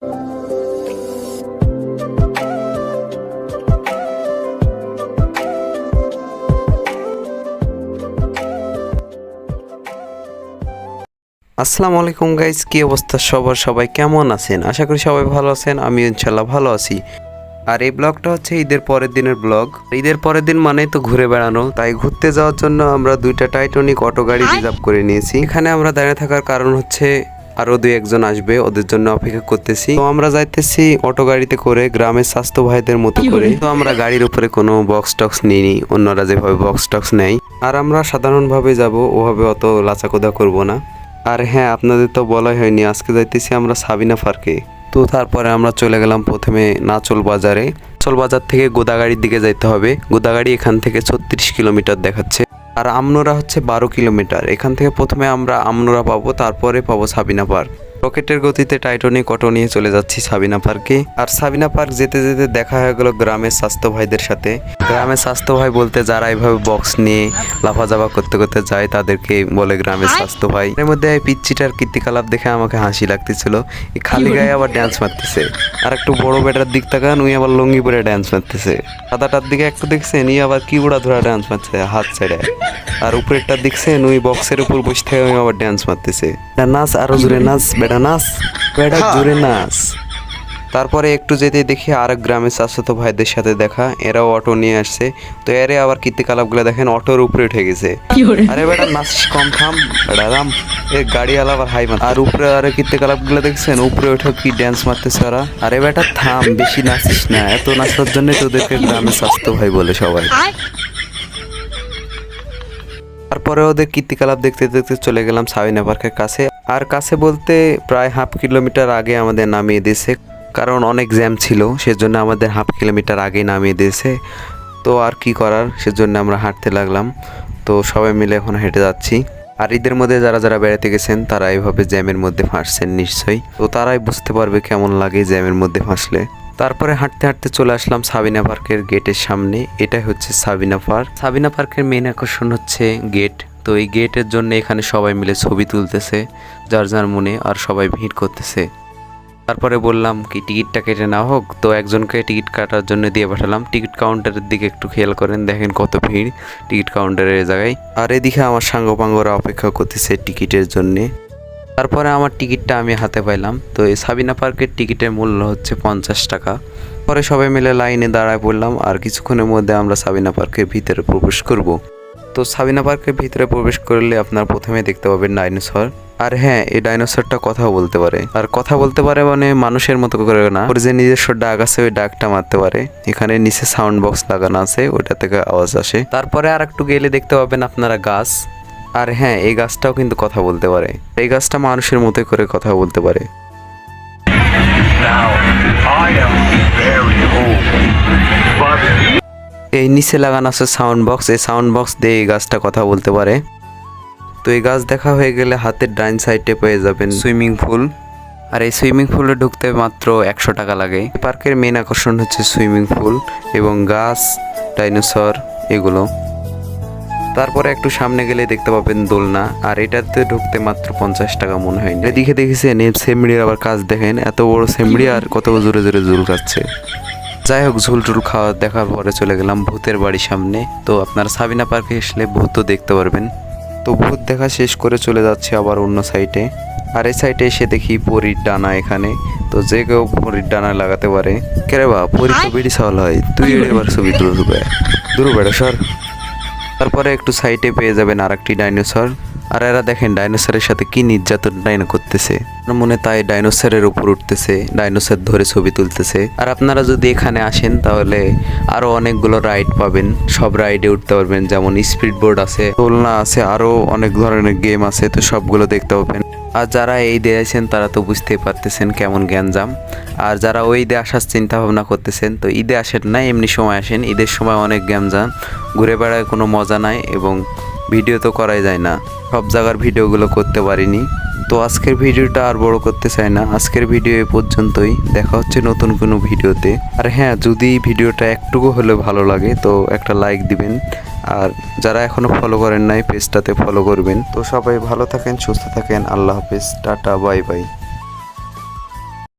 আসসালামু আলাইকুম গাইস, কি অবস্থা সবাই কেমন আছেন? আশা করি সবাই ভালো আছেন। আমি ইনশাল্লাহ ভালো আছি। আর এই ব্লগটা হচ্ছে ঈদের পরের দিনের ব্লগ। ঈদের পরের দিন মানে তো ঘুরে বেড়ানো, তাই ঘুরতে যাওয়ার জন্য আমরা দুইটা টাইটানিক অটো গাড়ি রিজার্ভ করে নিয়েছি। এখানে আমরা দাঁড়িয়ে থাকার কারণ হচ্ছে আরো দুই একজন আসবে, ওদের জন্য অপেক্ষা করতেছি। তো আমরা যাইতেছি অটো গাড়িতে করে, গ্রামের স্বাস্থ্য ভাইদের মতো করে। তো আমরা গাড়ির উপরে কোনো বক্স টক্স নিইনি, অন্যরা যেভাবে বক্স টক্স নেয়। আর আমরা সাধারণভাবে যাব, ওভাবে অত লাচাকোদা করব না। আর হ্যাঁ, আপনাদের তো বলাই হয়নি, আজকে যাইতেছি আমরা সাবিনা পার্কে। তো তারপরে আমরা চলে গেলাম প্রথমে নাচল বাজারে। নাচল বাজার থেকে গোদাগাড়ির দিকে যাইতে হবে। গোদাগাড়ি এখান থেকে 36 কিলোমিটার দেখাচ্ছে, আর আমনোরা হচ্ছে 12 কিলোমিটার। এখান থেকে প্রথমে আমরা আমনোরা পাবো, তারপরে পাবো সাবিনা পার্ক। রকেটের গতিতে টাইটানিক অটো নিয়ে চলে যাচ্ছি সাবিনা পার্কে। আর সাবিনা পার্ক যেতে যেতে দেখা হয়ে গেল গ্রামের স্বাস্থ্য ভাইদের সাথে। গ্রামের স্বাস্থ্য ভাই বলতে যারা এইভাবে বক্স নিয়ে লাফাজাফা করতে করতে যায় তাদেরকে বলে গ্রামের স্বাস্থ্য ভাই। এর মধ্যে এই পিচ্চিটার কীর্তিকলাপ দেখে আমাকে হাসি লাগতেছিল। এই খালি গায়ে আবার ড্যান্স মারতেছে। আর একটু বড় বেটার দিক তাকান, উই আবার লুঙ্গি পরে ড্যান্স মারতেছে। সাদাটার দিকে একটু দেখছেন, ই আবার কি উড়া ধরা ড্যান্স মারছে হাত ছেড়ে। আর উপরেরটা দেখছেন, উই বক্সের উপর বসে থেকে উই আবার ড্যান্স মারতেছে। নাচ, আরো জোরে নাচ বেটা, নাচ বেটা, জোরে নাচ। তারপরে একটু যেতে দেখি আরেক গ্রামের চাচাতো ভাইদের সাথে দেখা, এরাও অটো নিয়ে আসছে। তো এরে আবার কীর্তিকলাপগুলো দেখেন, অটোর উপরে উঠে গেছে। আরে বেটা নাচ কম, থাম বেটা, থাম। গাড়ি আলা আবার হাই মার। আর উপরে আরে কীর্তিকলাপগুলো দেখছেন, উপরে উঠে কি ড্যান্স মারতেছে ওরা। আরে বেটা থাম, বেশি নাচিস না। এত নাচার জন্য তোদেরকে গ্রামের স্বাস্থ্য ভাই বলে সবাই। তারপরে ওদের কীর্তিকলাপ দেখতে দেখতে চলে গেলাম সাবিনা পার্কের কাছে। আর কাছে বলতে প্রায় হাফ কিলোমিটার আগে আমাদের নামিয়ে দিয়েছে, কারণ অনেক জ্যাম ছিল, সেজন্য আমাদের হাফ কিলোমিটার আগে নামিয়ে দিয়েছে। তো আর কি করার, সেজন্য আমরা হাঁটতে লাগলাম। তো সবাই মিলে এখন হেঁটে যাচ্ছি। আর ঈদের মধ্যে যারা যারা বেড়াতে গেছেন তারা এইভাবে জ্যামের মধ্যে ফাঁসছেন নিশ্চয়ই। তো তারাই বুঝতে পারবে কেমন লাগে জ্যামের মধ্যে ফাঁসলে। তারপরে হাঁটতে হাঁটতে চলে আসলাম সাবিনা পার্কের গেটের সামনে। এটাই হচ্ছে সাবিনা পার্ক। সাবিনা পার্কের মেন আকর্ষণ হচ্ছে গেট। তো এই গেটের জন্য এখানে সবাই মিলে ছবি তুলতেছে যার যার মনে, আর সবাই ভিড় করতেছে। তারপরে বললাম কি টিকিটটা কেটে না হোক, তো একজনকে টিকিট কাটার জন্য দিয়ে পাঠালাম। টিকিট কাউন্টারের দিকে একটু খেয়াল করেন, দেখেন কত ভিড় টিকিট কাউন্টারের জায়গায়। আর এদিকে আমার সাঙ্গপাঙ্গরা অপেক্ষা করতেছে টিকিটের জন্যে। তারপরে আমার টিকিটটা আমি হাতে পাইলাম। তো এই সাবিনা পার্কের টিকিটের মূল্য হচ্ছে 50 টাকা। পরে সবাই মিলে লাইনে দাঁড়ায় পড়লাম, আর কিছুক্ষণের মধ্যে আমরা সাবিনা পার্কের ভিতরে প্রবেশ করব। তো সাবিনা পার্কের ভিতরে প্রবেশ করলে আপনার প্রথমে দেখতে পাবেন ডাইনোসর। আর হ্যাঁ, এই ডাইনোসরটা কথাও বলতে পারে। আর কথা বলতে পারে মানে মানুষের মতো করে না, ওর যে নিজস্ব ডাক আছে ওই ডাকটা মারতে পারে। এখানে নিচে সাউন্ড বক্স লাগানো আছে, ওইটা থেকে আওয়াজ আসে। তারপরে আর একটু গেলে দেখতে পাবেন আপনারা গাছ। আর হ্যাঁ, এই গাছটাও কিন্তু কথা বলতে পারে। এই গাছটা মানুষের মতো করে কথা বলতে পারে। এই নিচে লাগানো আছে সাউন্ড বক্স, এই সাউন্ড বক্স দিয়ে এই গাছটা কথা বলতে পারে। তো এই গাছ দেখা হয়ে গেলে হাতের ডাইন সাইডে পেয়ে যাবেন সুইমিং পুল। আর এই সুইমিং পুলে ঢুকতে মাত্র 100 টাকা লাগে। এই পার্কের মেন আকর্ষণ হচ্ছে সুইমিং পুল এবং গাছ, ডাইনোসর এগুলো। তারপরে একটু সামনে গেলে দেখতে পাবেন দোলনা, আর এটাতে ঢুকতে মাত্র 50 টাকা মনে হয়। এদিকে দেখেছেন সেমড়ির আবার কাজ দেখেন, এত বড় সেমড়ি আর কত জোরে জোরে ঝুল খাচ্ছে। যাই হোক, ঝুল টুল খাওয়া দেখার পরে চলে গেলাম ভূতের বাড়ির সামনে। তো আপনারা সাবিনা পার্কে আসলে ভূতও দেখতে পারবেন। তো ভূত দেখা শেষ করে চলে যাচ্ছে আবার অন্য সাইডে। আর এই সাইডে এসে দেখি পরীর ডানা এখানে। তো যে কেউ পরীর ডানা লাগাতে পারে। কেরে বা পরী তো বেড়ি সাওয়াল হয়, তুই এবার ছবি তুলবে দূর বেড়া সর। তারপরে একটু সাইডে পেয়ে যাবেন আর একটি ডাইনোসর। আর এরা দেখেন ডাইনোসরের সাথে কি নির্যাতন করতেছে। মনে তাই ডাইনোসরের উপর উঠতেছে, ডাইনোসর ধরে ছবি তুলতেছে। আর আপনারা যদি এখানে আসেন তাহলে আরো অনেকগুলো রাইড পাবেন, সব রাইডে উঠতে পারবেন। যেমন স্পিড বোর্ড আছে, দোলনা আছে, আরো অনেক ধরনের গেম আছে। তো সবগুলো দেখতে পাবেন। আর যারা এই দিয়ে আছেন তারা তো বুঝতেই পারতেছেন কেমন গ্যাঞ্জাম। আর যারা ওই ঈদে আসার চিন্তা ভাবনা করতেছেন, তো ঈদে আসেন না, এমনি সময় আসেন। ঈদের সময় অনেক গ্যাঞ্জাম, ঘুরে বেড়ায় কোনো মজা নাই এবং ভিডিও তো করাই যায় না, সব জায়গার ভিডিওগুলো করতে পারিনি। তো আজকের ভিডিওটা আর বড় করতে চাই না, আজকের ভিডিও এ পর্যন্তই। দেখা হচ্ছে নতুন কোনো ভিডিওতে। আর হ্যাঁ, যদি ভিডিওটা একটুকু হলে ভালো লাগে তো একটা লাইক দিবেন। আর যারা এখনো ফলো করেন নাই পেজটাতে ফলো করবেন। তো সবাই ভালো থাকেন, সুস্থ থাকেন, আল্লাহ হাফেজ, টাটা, বাই বাই।